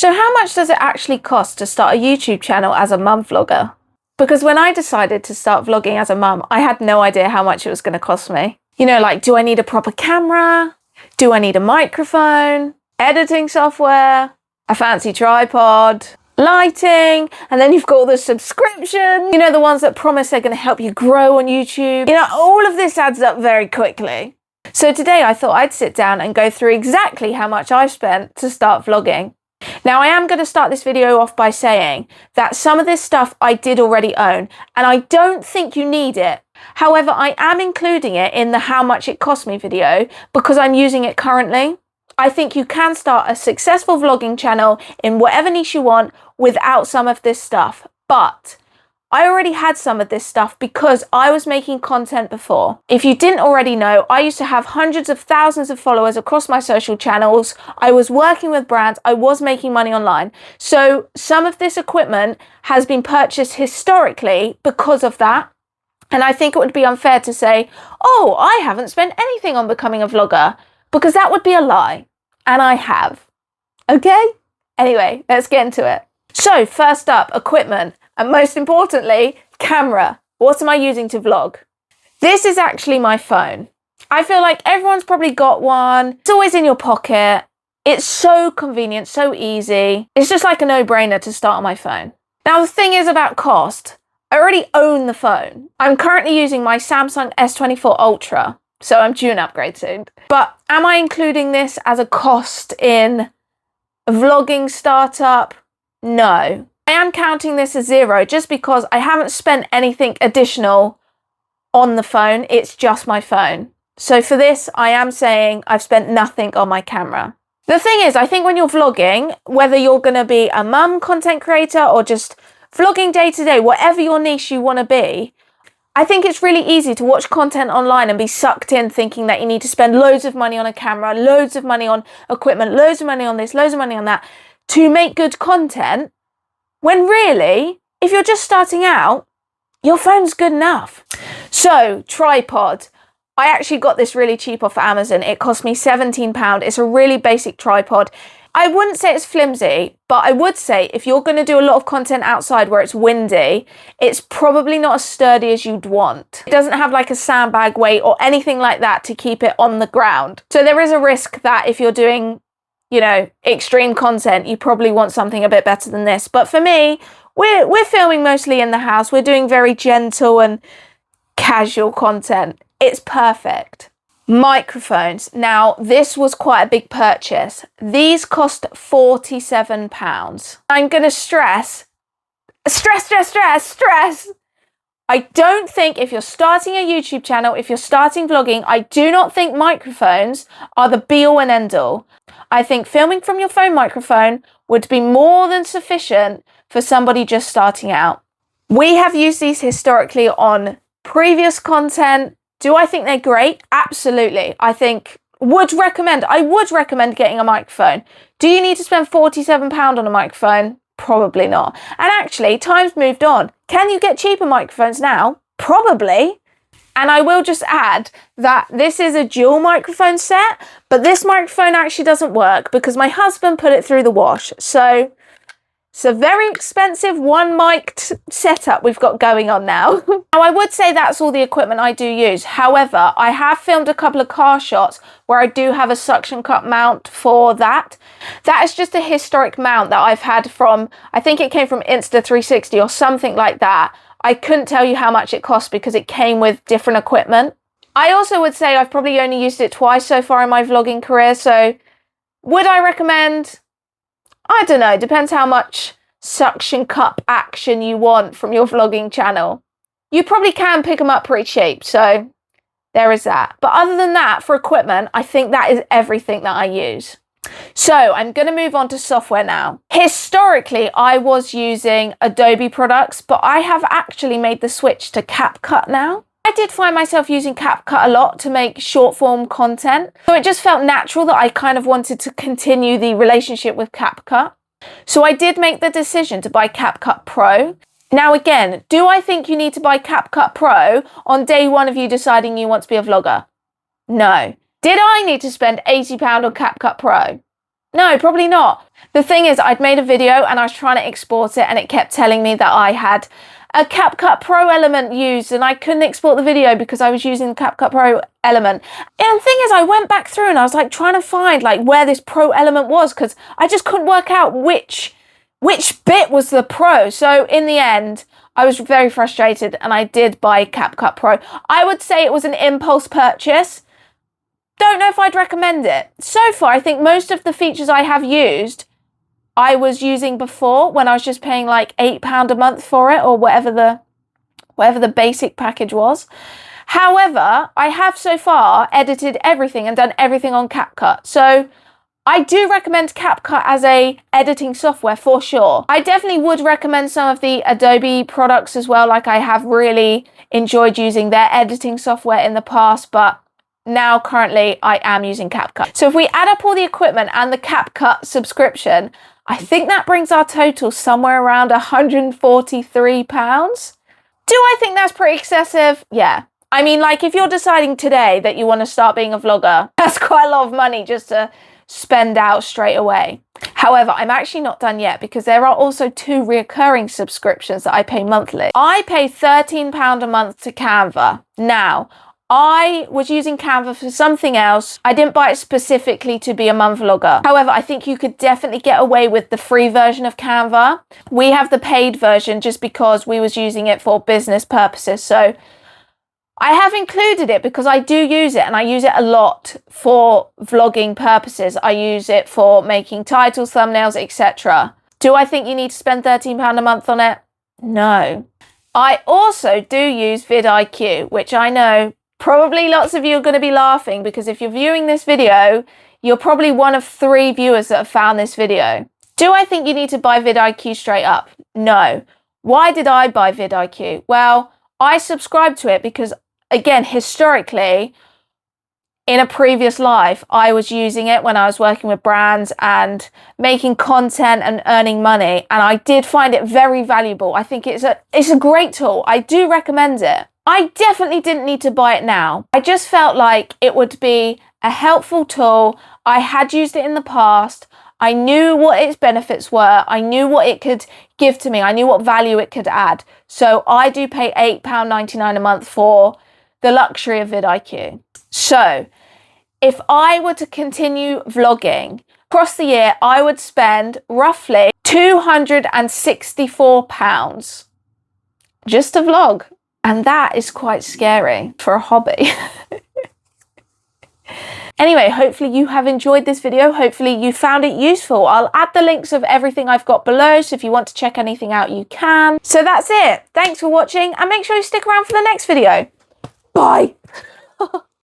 So how much does it actually cost to start a YouTube channel as a mum vlogger? Because when I decided to start vlogging as a mum, I had no idea how much it was going to cost me. You know, like, do I need a proper camera? Do I need a microphone? Editing software? A fancy tripod? Lighting? And then you've got all the subscriptions, you know, the ones that promise they're going to help you grow on YouTube. You know, all of this adds up very quickly. So today I thought I'd sit down and go through exactly how much I've spent to start vlogging. Now, I am going to start this video off by saying that some of this stuff I did already own, and I don't think you need it. However, I am including it in the how much it cost me video because I'm using it currently. I think you can start a successful vlogging channel in whatever niche you want without some of this stuff. But I already had some of this stuff because I was making content before. If you didn't already know, I used to have hundreds of thousands of followers across my social channels. I was working with brands. I was making money online. So some of this equipment has been purchased historically because of that. And I think it would be unfair to say, oh, I haven't spent anything on becoming a vlogger, because that would be a lie. And I have. Okay? Anyway, let's get into it. So first up, equipment. And most importantly, camera. What am I using to vlog? This is actually my phone. I feel like everyone's probably got one. It's always in your pocket. It's so convenient, so easy. It's just like a no-brainer to start on my phone. Now, the thing is about cost. I already own the phone. I'm currently using my Samsung S24 Ultra, so I'm due an upgrade soon. But am I including this as a cost in a vlogging startup? No. I am counting this as zero just because I haven't spent anything additional on the phone. It's just my phone. So for this, I am saying I've spent nothing on my camera. The thing is, I think when you're vlogging, whether you're going to be a mum content creator or just vlogging day to day, whatever your niche you want to be, I think it's really easy to watch content online and be sucked in thinking that you need to spend loads of money on a camera, loads of money on equipment, loads of money on this, loads of money on that to make good content. When really, if you're just starting out, your phone's good enough. So, tripod. I actually got this really cheap off Amazon. It cost me £17. It's a really basic tripod. I wouldn't say it's flimsy, but I would say if you're going to do a lot of content outside where it's windy, it's probably not as sturdy as you'd want. It doesn't have like a sandbag weight or anything like that to keep it on the ground. So there is a risk that if you're doing, you know, extreme content, you probably want something a bit better than this. But for me, we're filming mostly in the house. We're doing very gentle and casual content. It's perfect. Microphones. Now, this was quite a big purchase. These cost £47. I'm going to stress. I don't think if you're starting a YouTube channel, if you're starting vlogging, I do not think microphones are the be all and end all. I think filming from your phone microphone would be more than sufficient for somebody just starting out. We have used these historically on previous content. Do I think they're great? Absolutely. I would recommend getting a microphone. Do you need to spend £47 on a microphone? Probably not. And actually, time's moved on. Can you get cheaper microphones now? Probably. And I will just add that this is a dual microphone set, but this microphone actually doesn't work because my husband put it through the wash. So it's a very expensive one mic'd setup we've got going on now. Now, I would say that's all the equipment I do use. However, I have filmed a couple of car shots where I do have a suction cup mount for that. That is just a historic mount that I've had from, I think it came from Insta360 or something like that. I couldn't tell you how much it cost because it came with different equipment. I also would say I've probably only used it twice so far in my vlogging career. So would I recommend? I don't know, depends how much suction cup action you want from your vlogging channel. You probably can pick them up pretty cheap, so there is that. But other than that, for equipment, I think that is everything that I use. So I'm going to move on to software now. Historically, I was using Adobe products, but I have actually made the switch to CapCut now. I did find myself using CapCut a lot to make short form content. So it just felt natural that I kind of wanted to continue the relationship with CapCut. So I did make the decision to buy CapCut Pro. Now again, do I think you need to buy CapCut Pro on day one of you deciding you want to be a vlogger? No. Did I need to spend £80 on CapCut Pro? No, probably not. The thing is, I'd made a video and I was trying to export it and it kept telling me that I had a CapCut Pro element used and I couldn't export the video because I was using the CapCut Pro element. And the thing is, I went back through and I was like trying to find like where this Pro element was because I just couldn't work out which bit was the Pro. So in the end, I was very frustrated and I did buy CapCut Pro. I would say it was an impulse purchase. Don't know if I'd recommend it. So far, I think most of the features I have used, I was using before when I was just paying like £8 a month for it or whatever the basic package was. However, I have so far edited everything and done everything on CapCut. So I do recommend CapCut as a editing software for sure. I definitely would recommend some of the Adobe products as well. Like I have really enjoyed using their editing software in the past, but now currently I am using CapCut. So if we add up all the equipment and the CapCut subscription, I think that brings our total somewhere around £143. Do I think that's pretty excessive? Yeah. I mean, like if you're deciding today that you want to start being a vlogger, that's quite a lot of money just to spend out straight away. However, I'm actually not done yet because there are also 2 recurring subscriptions that I pay monthly. I pay £13 a month to Canva. Now, I was using Canva for something else. I didn't buy it specifically to be a mum vlogger. However, I think you could definitely get away with the free version of Canva. We have the paid version just because we was using it for business purposes. So I have included it because I do use it and I use it a lot for vlogging purposes. I use it for making titles, thumbnails, etc. Do I think you need to spend £13 a month on it? No. I also do use vidIQ, which I know probably lots of you are going to be laughing because if you're viewing this video, you're probably one of 3 viewers that have found this video. Do I think you need to buy vidIQ straight up? No. Why did I buy vidIQ? Well, I subscribed to it because, again, historically, in a previous life, I was using it when I was working with brands and making content and earning money. And I did find it very valuable. I think it's a great tool. I do recommend it. I definitely didn't need to buy it now. I just felt like it would be a helpful tool. I had used it in the past. I knew what its benefits were. I knew what it could give to me. I knew what value it could add. So I do pay £8.99 a month for the luxury of vidIQ. So if I were to continue vlogging across the year, I would spend roughly £264 just to vlog. And that is quite scary for a hobby. Anyway, hopefully you have enjoyed this video. Hopefully you found it useful. I'll add the links of everything I've got below, so if you want to check anything out, you can. So that's it. Thanks for watching and make sure you stick around for the next video. Bye.